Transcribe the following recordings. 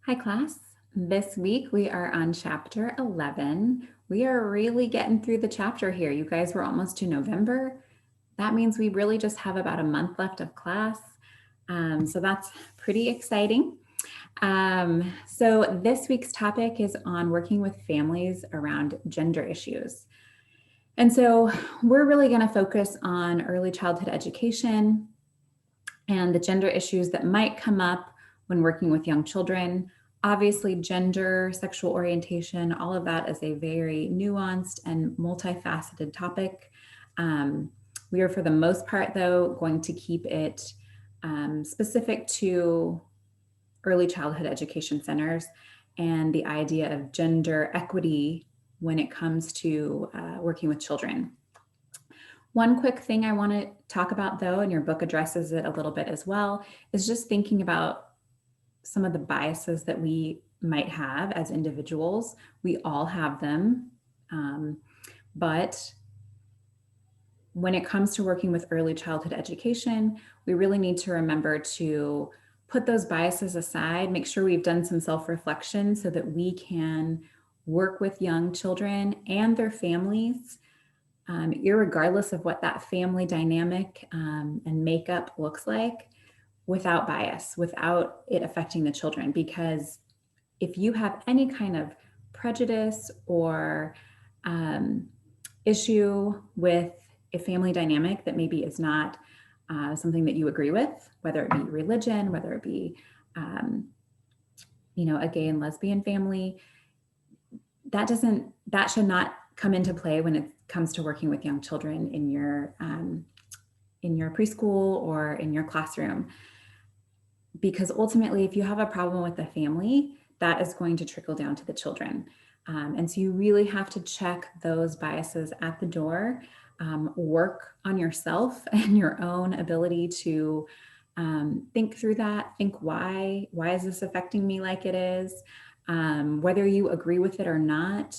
Hi, class. This week we are on chapter 11. We are really getting through the chapter here. You guys, we're almost to November. That means we really just have about a month left of class. So that's pretty exciting. So this week's topic is on working with families around gender issues. And so we're really going to focus on early childhood education and the gender issues that might come up when working with young children. Obviously, gender, sexual orientation, all of that is a very nuanced and multifaceted topic. We are, for the most part, though, going to keep it specific to early childhood education centers and the idea of gender equity when it comes to working with children. One quick thing I want to talk about, though, and your book addresses it a little bit as well, is just thinking about some of the biases that we might have as individuals. We all have them. But when it comes to working with early childhood education, we really need to remember to put those biases aside, make sure we've done some self-reflection so that we can work with young children and their families, irregardless of what that family dynamic and makeup looks like, without bias, without it affecting the children. Because if you have any kind of prejudice or issue with a family dynamic that maybe is not something that you agree with, whether it be religion, whether it be, a gay and lesbian family, that should not come into play when it comes to working with young children in your preschool or in your classroom. Because ultimately, if you have a problem with the family, that is going to trickle down to the children. And so you really have to check those biases at the door, work on yourself and your own ability to think through that, think why is this affecting me like it is? Whether you agree with it or not,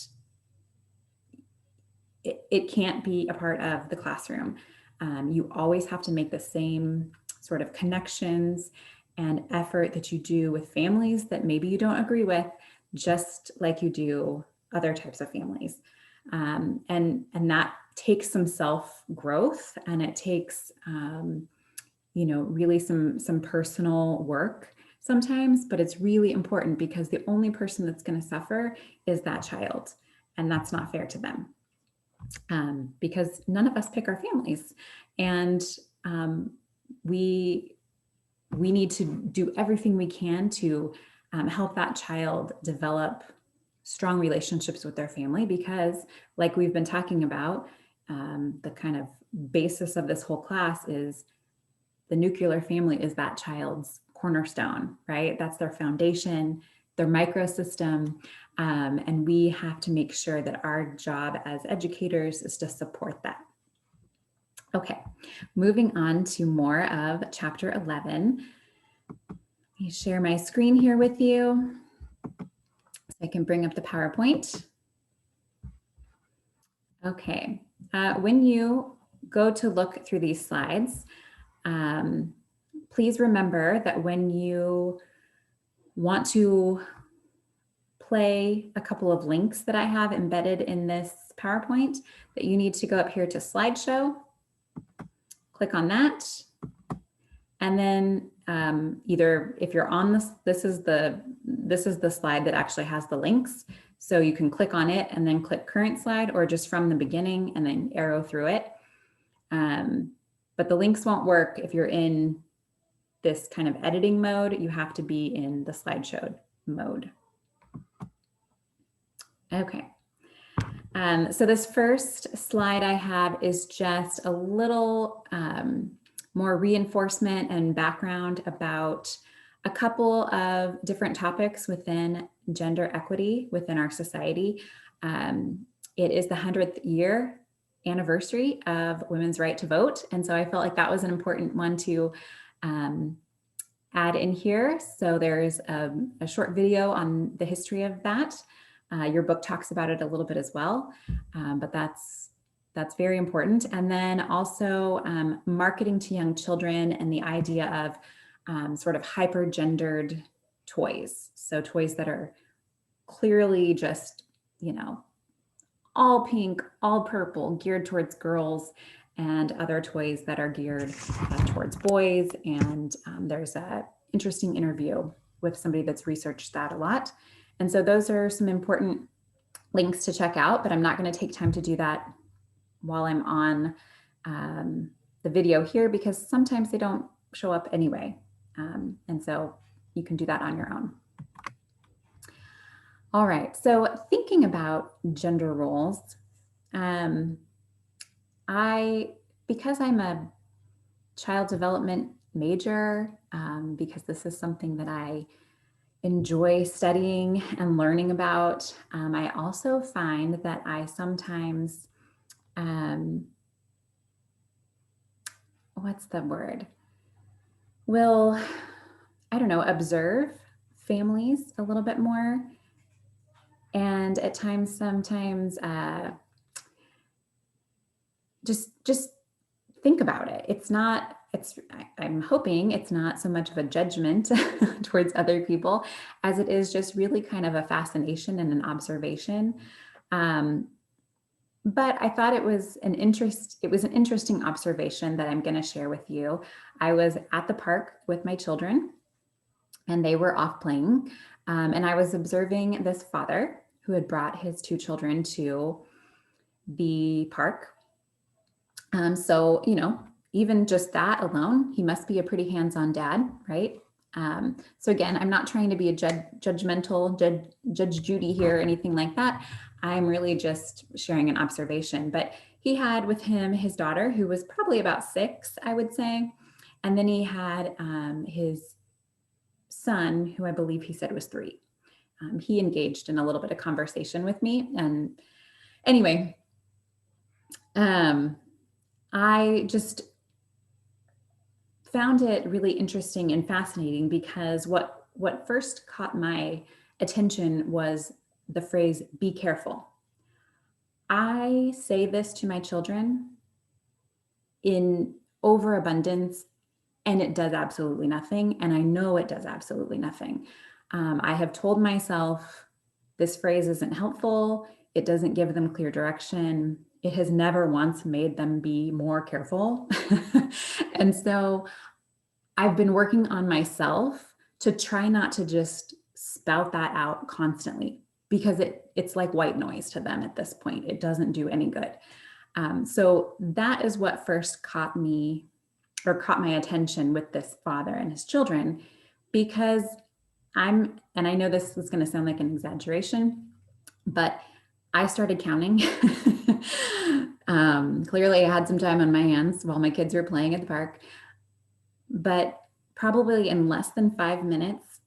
it can't be a part of the classroom. You always have to make the same sort of connections and effort that you do with families that maybe you don't agree with, just like you do other types of families. And that takes some self-growth, and it takes really some personal work sometimes, but it's really important because the only person that's going to suffer is that child, and that's not fair to them. Because none of us pick our families, and we need to do everything we can to help that child develop strong relationships with their family, because like we've been talking about, the kind of basis of this whole class is the nuclear family is that child's cornerstone, right? That's their foundation, their microsystem. And we have to make sure that our job as educators is to support that. Okay, moving on to more of chapter 11. Let me share my screen here with you so I can bring up the PowerPoint. Okay, when you go to look through these slides, please remember that when you want to play a couple of links that I have embedded in this PowerPoint, that you need to go up here to slideshow, click on that, and then either if you're on this is the slide that actually has the links, so you can click on it and then click current slide, or just from the beginning and then arrow through it. But the links won't work if you're in this kind of editing mode. You have to be in the slideshow mode. Okay. So this first slide I have is just a little more reinforcement and background about a couple of different topics within gender equity within our society. It is the 100th year anniversary of women's right to vote. And so I felt like that was an important one to add in here. So there's a short video on the history of that. Your book talks about it a little bit as well, but that's very important. And then also marketing to young children and the idea of sort of hyper-gendered toys. So toys that are clearly just, all pink, all purple, geared towards girls, and other toys that are geared towards boys. And there's a interesting interview with somebody that's researched that a lot. And so those are some important links to check out, but I'm not going to take time to do that while I'm on the video here, because sometimes they don't show up anyway. And so you can do that on your own. All right, so thinking about gender roles, because I'm a child development major, because this is something that I enjoy studying and learning about, I also find that I sometimes, what's the word? Will, I don't know, observe families a little bit more. And at times, sometimes just think about it. I'm hoping it's not so much of a judgment towards other people as it is just really kind of a fascination and an observation. But I thought it was an interesting observation that I'm going to share with you. I was at the park with my children and they were off playing. And I was observing this father who had brought his two children to the park. So, even just that alone, he must be a pretty hands-on dad, right? So again, I'm not trying to be a judgmental Judge Judy here or anything like that. I'm really just sharing an observation. But he had with him his daughter, who was probably about 6, I would say. And then he had his son, who I believe he said was 3. He engaged in a little bit of conversation with me. And anyway, I just found it really interesting and fascinating because what first caught my attention was the phrase, be careful. I say this to my children in overabundance, and it does absolutely nothing. And I know it does absolutely nothing. I have told myself this phrase isn't helpful. It doesn't give them clear direction. It has never once made them be more careful. And so I've been working on myself to try not to just spout that out constantly, because it's like white noise to them at this point. It doesn't do any good. So that is what first caught my attention with this father and his children, because and I know this is going to sound like an exaggeration, but I started counting. Clearly I had some time on my hands while my kids were playing at the park, but probably in less than 5 minutes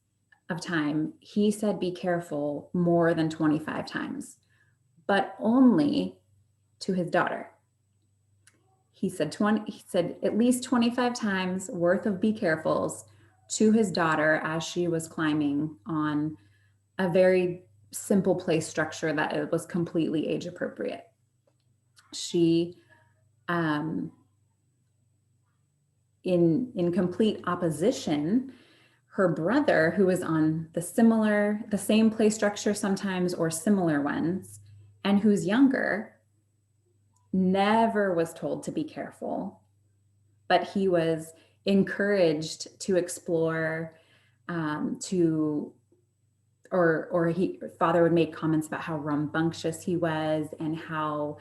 of time, he said, be careful more than 25 times, but only to his daughter. He said at least 25 times worth of be carefuls to his daughter as she was climbing on a very simple play structure that it was completely age appropriate. She, in complete opposition, her brother, who was on the same play structure sometimes or similar ones, and who's younger, never was told to be careful, but he was encouraged to explore, father would make comments about how rambunctious he was and how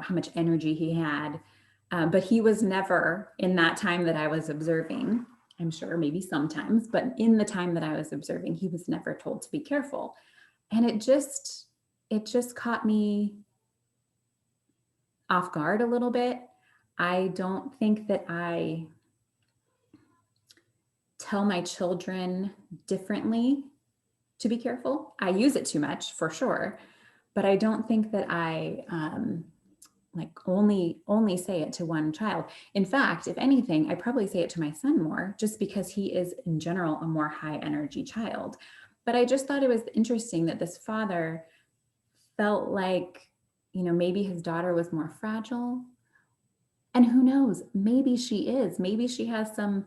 much energy he had. But he was never, in that time that I was observing, I'm sure maybe sometimes, but in the time that I was observing, he was never told to be careful. And it just caught me off guard a little bit. I don't think that I tell my children differently to be careful. I use it too much for sure, but I don't think that I only say it to one child. In fact, if anything, I probably say it to my son more, just because he is in general a more high energy child. But I just thought it was interesting that this father felt like, maybe his daughter was more fragile. And who knows, maybe she is. Maybe she has some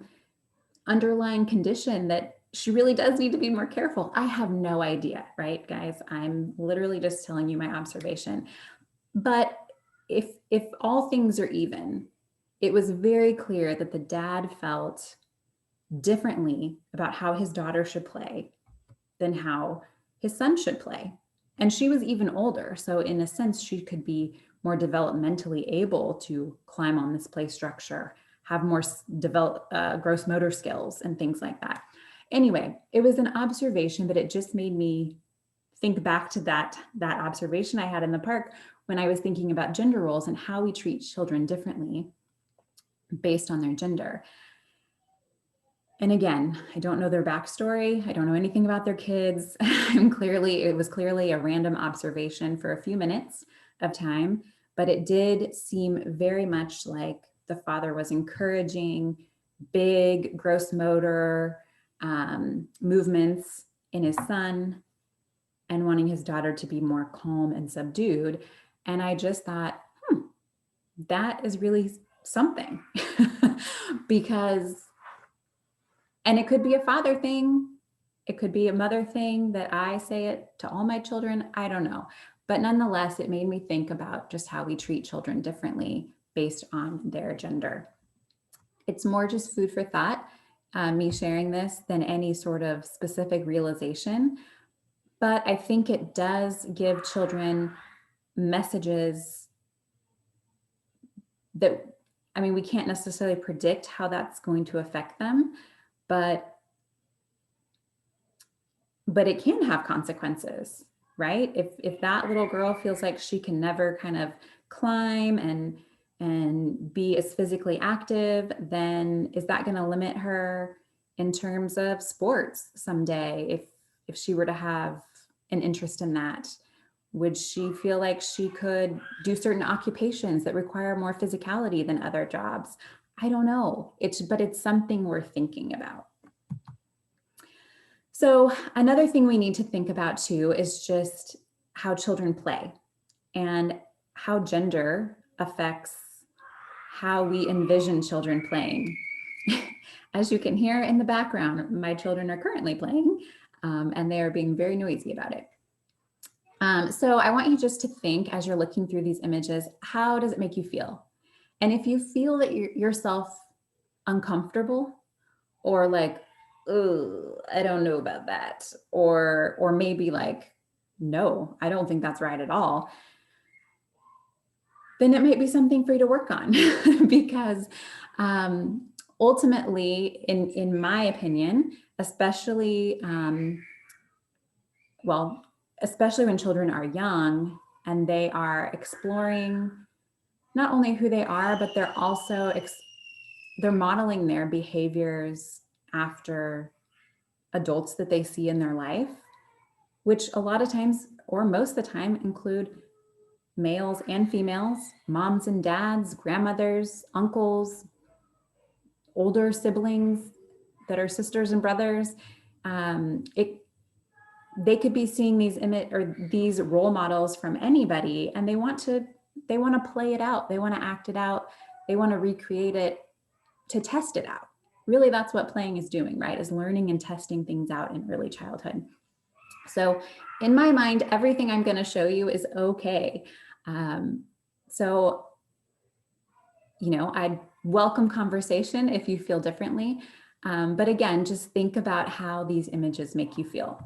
underlying condition that she really does need to be more careful. I have no idea, right, guys? I'm literally just telling you my observation. But if all things are even, it was very clear that the dad felt differently about how his daughter should play than how his son should play. And she was even older. So, in a sense, she could be more developmentally able to climb on this play structure, have more gross motor skills, and things like that. Anyway, it was an observation, but it just made me think back to that observation I had in the park when I was thinking about gender roles and how we treat children differently based on their gender. And again, I don't know their backstory. I don't know anything about their kids. It was clearly a random observation for a few minutes of time, but it did seem very much like the father was encouraging big gross motor movements in his son and wanting his daughter to be more calm and subdued. And I just thought, that is really something because, and it could be a father thing. It could be a mother thing that I say it to all my children. I don't know. But nonetheless, it made me think about just how we treat children differently based on their gender. It's more just food for thought, me sharing this, than any sort of specific realization. But I think it does give children messages that, I mean, we can't necessarily predict how that's going to affect them, but it can have consequences, right? If that little girl feels like she can never kind of climb and be as physically active, then is that going to limit her in terms of sports someday? If she were to have an interest in that, would she feel like she could do certain occupations that require more physicality than other jobs? I don't know. But it's something we're thinking about. So another thing we need to think about too is just how children play and how gender affects how we envision children playing. As you can hear in the background, my children are currently playing and they are being very noisy about it. So I want you just to think, as you're looking through these images, how does it make you feel? And if you feel that you're yourself uncomfortable or like, oh, I don't know about that, or maybe like, no, I don't think that's right at all, then it might be something for you to work on because ultimately, in my opinion, especially especially when children are young and they are exploring not only who they are, but they're also they're modeling their behaviors after adults that they see in their life, which a lot of times, or most of the time, include males and females, moms and dads, grandmothers, uncles, older siblings that are sisters and brothers. They could be seeing these role models from anybody, and they want to play it out. They want to act it out. They want to recreate it to test it out. Really, that's what playing is doing, right? Is learning and testing things out in early childhood. So in my mind, everything I'm going to show you is okay. So, I'd welcome conversation if you feel differently. But again, just think about how these images make you feel,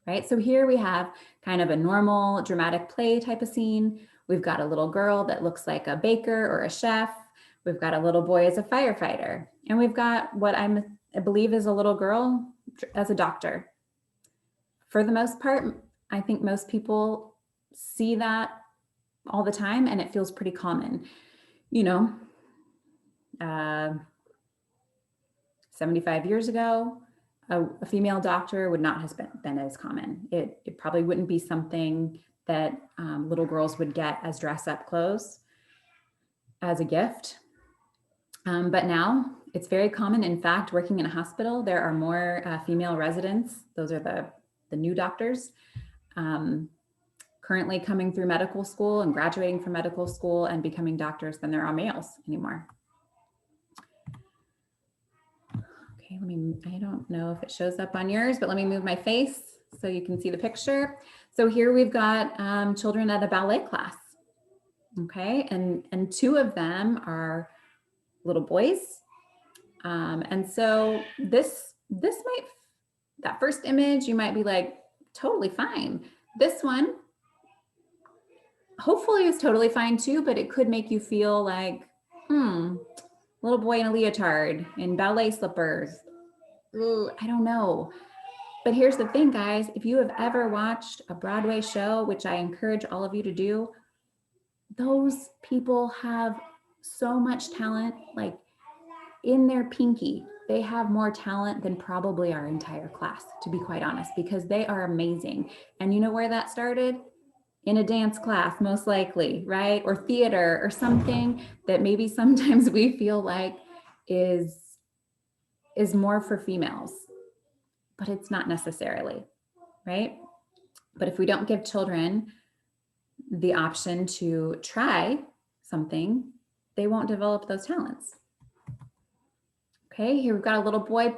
right? So here we have kind of a normal dramatic play type of scene. We've got a little girl that looks like a baker or a chef. We've got a little boy as a firefighter. And we've got what I believe is a little girl as a doctor. For the most part, I think most people see that all the time and it feels pretty common. 75 years ago, a female doctor would not have been as common. It probably wouldn't be something that little girls would get as dress-up clothes as a gift. But now it's very common. In fact, working in a hospital, there are more female residents. Those are the new doctors currently coming through medical school and graduating from medical school and becoming doctors than there are males anymore. Okay, I don't know if it shows up on yours, but let me move my face so you can see the picture. So here we've got children at a ballet class. Okay, and two of them are little boys. And so this might, that first image, you might be like, totally fine. This one, hopefully is totally fine too, but it could make you feel like, little boy in a leotard in ballet slippers. Ooh, I don't know. But here's the thing, guys, if you have ever watched a Broadway show, which I encourage all of you to do, those people have so much talent, like in their pinky. They have more talent than probably our entire class, to be quite honest, because they are amazing. And you know where that started? In a dance class, most likely, right? Or theater or something that maybe sometimes we feel like is more for females, but it's not necessarily, right? But if we don't give children the option to try something, they won't develop those talents. Okay, here we've got a little boy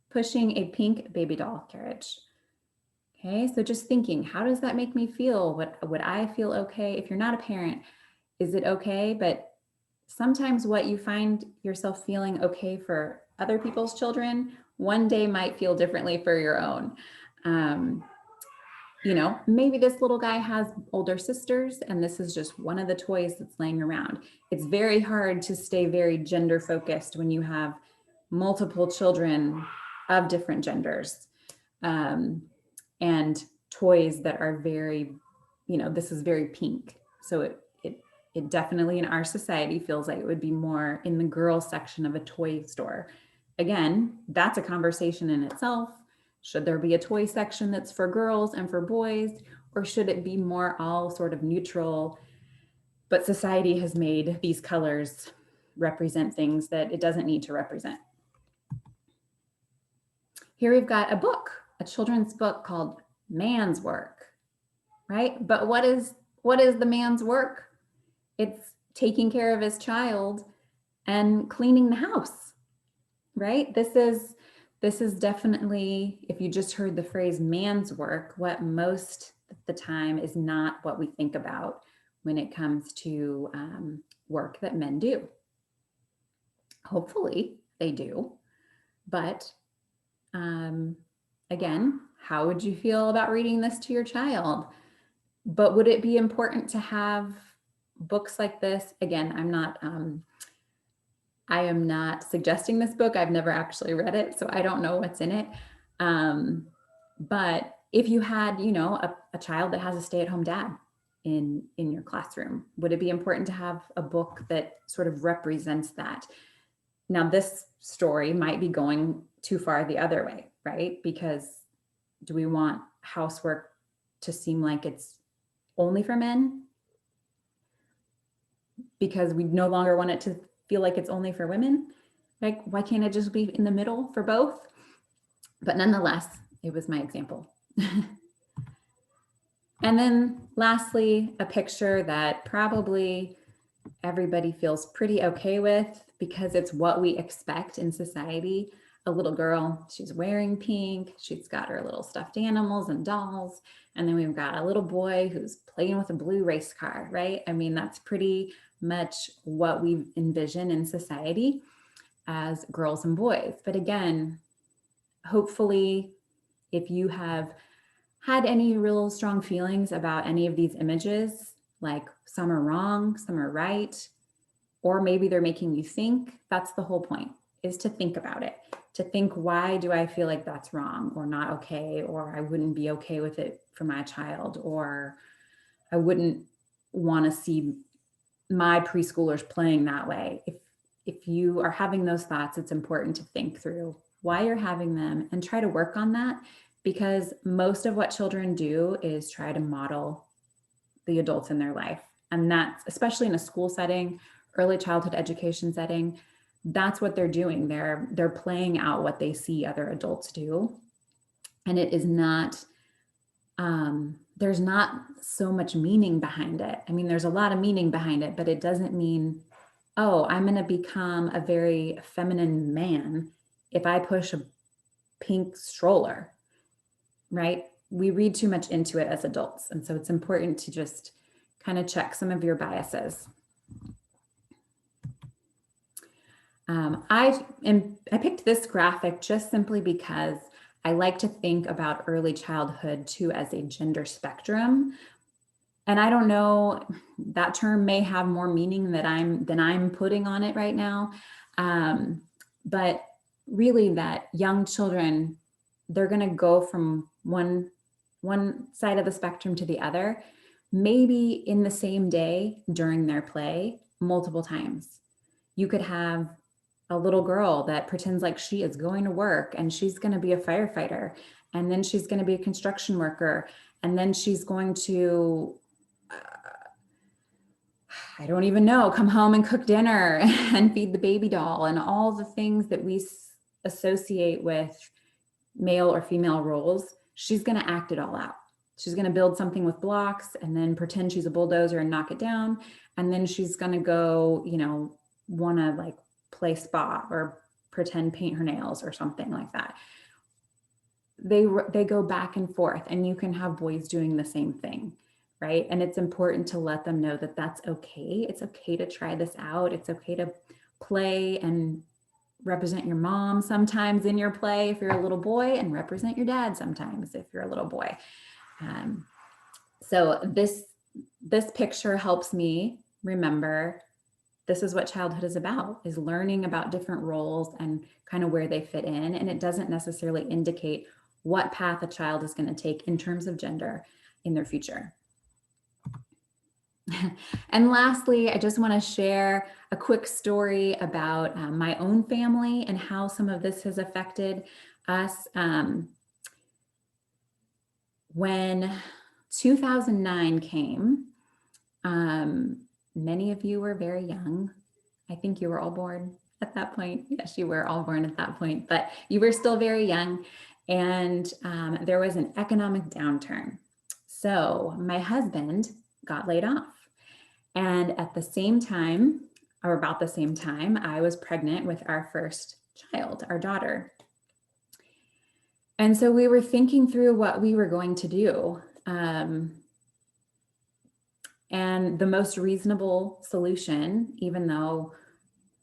pushing a pink baby doll carriage. Okay, so just thinking, how does that make me feel? Would I feel okay? If you're not a parent, is it okay? But sometimes what you find yourself feeling okay for other people's children, one day might feel differently for your own. You know, maybe this little guy has older sisters and this is just one of the toys that's laying around. It's very hard to stay very gender focused when you have multiple children of different genders, and toys that are very, you know, this is very pink. So it definitely in our society feels like it would be more in the girl section of a toy store. Again, that's a conversation in itself. Should there be a toy section that's for girls and for boys, or should it be more all sort of neutral? But society has made these colors represent things that it doesn't need to represent. Here we've got a book, a children's book called Man's Work, right? But what is the man's work? It's taking care of his child and cleaning the house, right? This is definitely, if you just heard the phrase man's work, what most of the time is not what we think about when it comes to work that men do. Hopefully they do, but again, how would you feel about reading this to your child? But would it be important to have books like this? Again, I am not suggesting this book. I've never actually read it, so I don't know what's in it. But if you had, you know, a child that has a stay-at-home dad in your classroom, would it be important to have a book that sort of represents that? Now, this story might be going too far the other way, right? Because do we want housework to seem like it's only for men? Because we no longer want it to feel like it's only for women? Like, why can't it just be in the middle for both? But nonetheless, it was my example. And then lastly, a picture that probably everybody feels pretty okay with because it's what we expect in society. A little girl, she's wearing pink, she's got her little stuffed animals and dolls. And then we've got a little boy who's playing with a blue race car, right? I mean, that's pretty much what we envision in society as girls and boys. But again, hopefully, if you have had any real strong feelings about any of these images, like some are wrong, some are right, or maybe they're making you think, that's the whole point, is to think about it, to think, why do I feel like that's wrong or not okay, or I wouldn't be okay with it for my child, or I wouldn't want to see my preschoolers playing that way. If you are having those thoughts, it's important to think through why you're having them and try to work on that, because most of what children do is try to model the adults in their life. And that's, especially in a school setting, early childhood education setting, that's what they're doing. They're playing out what they see other adults do. And it is not, there's not so much meaning behind it. I mean, there's a lot of meaning behind it, but it doesn't mean, oh, I'm going to become a very feminine man if I push a pink stroller, right? We read too much into it as adults. And so it's important to just kind of check some of your biases. I picked this graphic just simply because I like to think about early childhood too as a gender spectrum. And I don't know, that term may have more meaning than I'm putting on it right now. But really, that young children, they're going to go from one side of the spectrum to the other, maybe in the same day during their play multiple times. You could have a little girl that pretends like she is going to work and she's going to be a firefighter, and then she's going to be a construction worker, and then she's going to I don't even know, come home and cook dinner and feed the baby doll, and all the things that we associate with male or female roles. She's going to act it all out. She's going to build something with blocks and then pretend she's a bulldozer and knock it down. And then she's going to go, want to like play spa or pretend paint her nails or something like that. They go back and forth, and you can have boys doing the same thing, right? And it's important to let them know that that's okay. It's okay to try this out. It's okay to play and represent your mom sometimes in your play if you're a little boy, and represent your dad sometimes if you're a little boy. So this picture helps me remember this is what childhood is about, is learning about different roles and kind of where they fit in. And it doesn't necessarily indicate what path a child is going to take in terms of gender in their future. And lastly, I just want to share a quick story about my own family and how some of this has affected us. When 2009 came, many of you were very young. I think you were all born at that point. Yes, you were all born at that point, but you were still very young. And there was an economic downturn. So my husband got laid off. And at the same time, or about the same time, I was pregnant with our first child, our daughter. And so we were thinking through what we were going to do. And the most reasonable solution, even though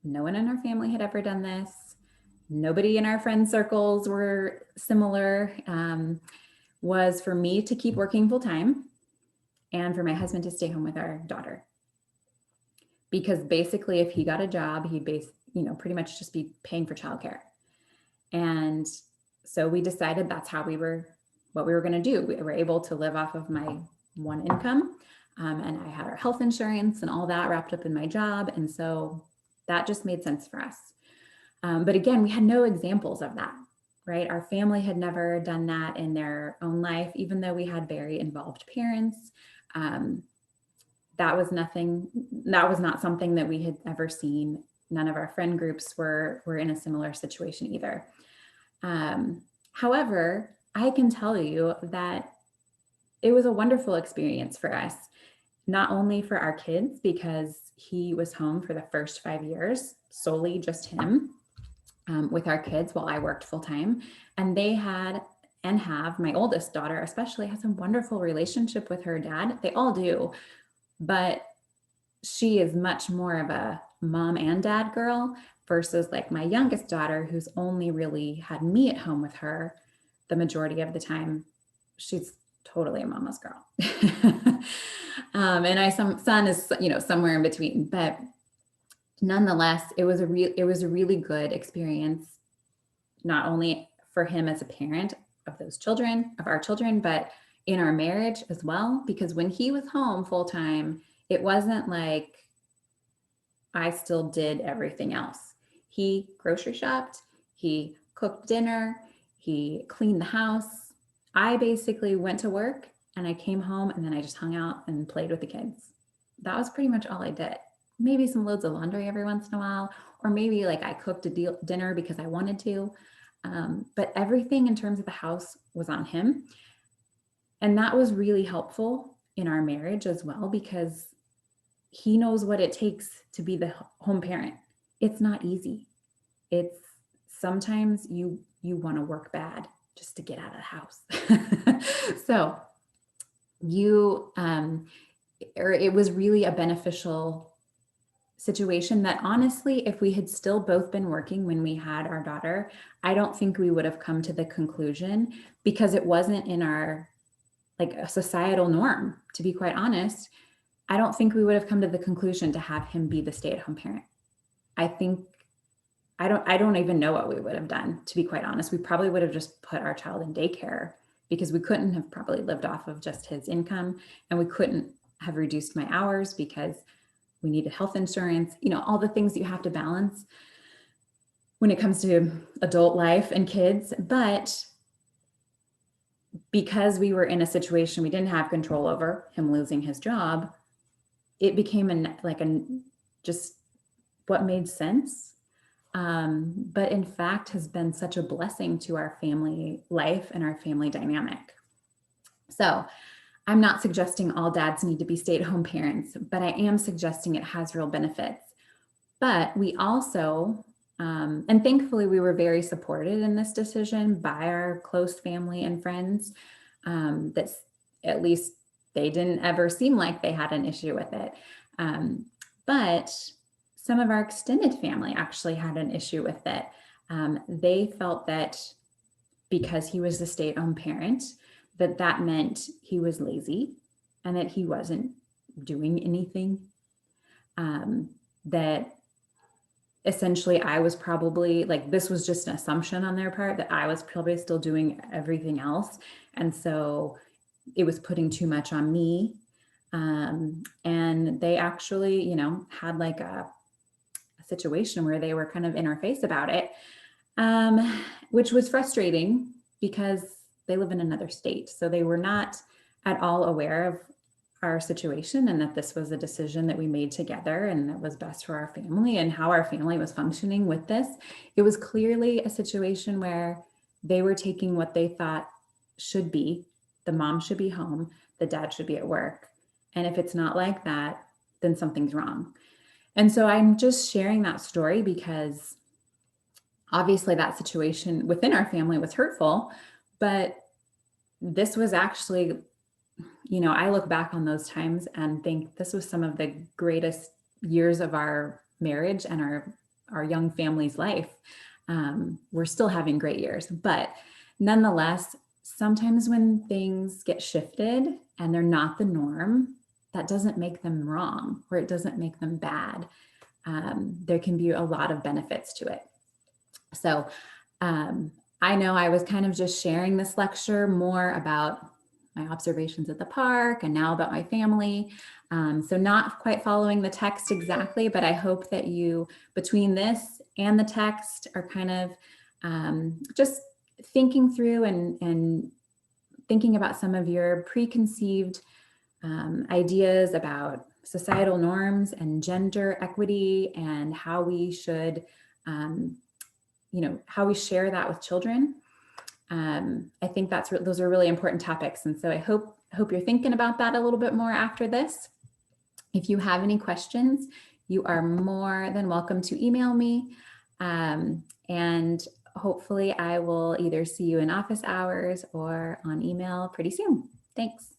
no one in our family had ever done this, nobody in our friend circles were similar, was for me to keep working full time and for my husband to stay home with our daughter. Because basically, if he got a job, he'd pretty much just be paying for childcare. And so we decided that's what we were going to do. We were able to live off of my one income. And I had our health insurance and all that wrapped up in my job. And so that just made sense for us. But again, we had no examples of that, right? Our family had never done that in their own life, even though we had very involved parents. That was not something that we had ever seen. None of our friend groups were in a similar situation either. However, I can tell you that it was a wonderful experience for us, not only for our kids, because he was home for the first 5 years, solely just him, with our kids while I worked full time. And they had and have, my oldest daughter especially, has a wonderful relationship with her dad. They all do. But she is much more of a mom and dad girl versus like my youngest daughter, who's only really had me at home with her the majority of the time. She's totally a mama's girl. And son is, somewhere in between, but nonetheless, it was a really good experience, not only for him as a parent of our children, but in our marriage as well, because when he was home full time, it wasn't like I still did everything else. He grocery shopped, he cooked dinner, he cleaned the house. I basically went to work and I came home and then I just hung out and played with the kids. That was pretty much all I did. Maybe some loads of laundry every once in a while, or maybe like I cooked a dinner because I wanted to. But everything in terms of the house was on him. And that was really helpful in our marriage as well, because he knows what it takes to be the home parent. It's not easy. It's sometimes you want to work bad just to get out of the house. So it was really a beneficial situation that honestly, if we had still both been working when we had our daughter, I don't think we would have come to the conclusion, because it wasn't in our like a societal norm, to be quite honest. I don't think we would have come to the conclusion to have him be the stay-at-home parent. I think I don't even know what we would have done, to be quite honest. We probably would have just put our child in daycare, because we couldn't have probably lived off of just his income, and we couldn't have reduced my hours because we needed health insurance, all the things you have to balance when it comes to adult life and kids. But because we were in a situation we didn't have control over, him losing his job, it became just what made sense. But in fact has been such a blessing to our family life and our family dynamic. So I'm not suggesting all dads need to be stay-at-home parents, but I am suggesting it has real benefits. But we also, and thankfully we were very supported in this decision by our close family and friends, that at least they didn't ever seem like they had an issue with it. But some of our extended family actually had an issue with it. They felt that because he was the stay-at-home parent, that meant he was lazy and that he wasn't doing anything. That essentially I was probably this was just an assumption on their part, that I was probably still doing everything else. And so it was putting too much on me. And they actually, had a situation where they were kind of in our face about it, which was frustrating because they live in another state. So they were not at all aware of our situation, and that this was a decision that we made together and that was best for our family and how our family was functioning with this. It was clearly a situation where they were taking what they thought should be: the mom should be home, the dad should be at work. And if it's not like that, then something's wrong. And so I'm just sharing that story because obviously that situation within our family was hurtful, but this was actually, I look back on those times and think this was some of the greatest years of our marriage and our young family's life. We're still having great years, but nonetheless, sometimes when things get shifted and they're not the norm, that doesn't make them wrong, or it doesn't make them bad. There can be a lot of benefits to it. So I know I was kind of just sharing this lecture more about my observations at the park and now about my family. So not quite following the text exactly, but I hope that you, between this and the text, are kind of just thinking through and thinking about some of your preconceived ideas about societal norms and gender equity, and how we should, how we share that with children. I think those are really important topics. And so I hope you're thinking about that a little bit more after this. If you have any questions, you are more than welcome to email me. And hopefully I will either see you in office hours or on email pretty soon. Thanks.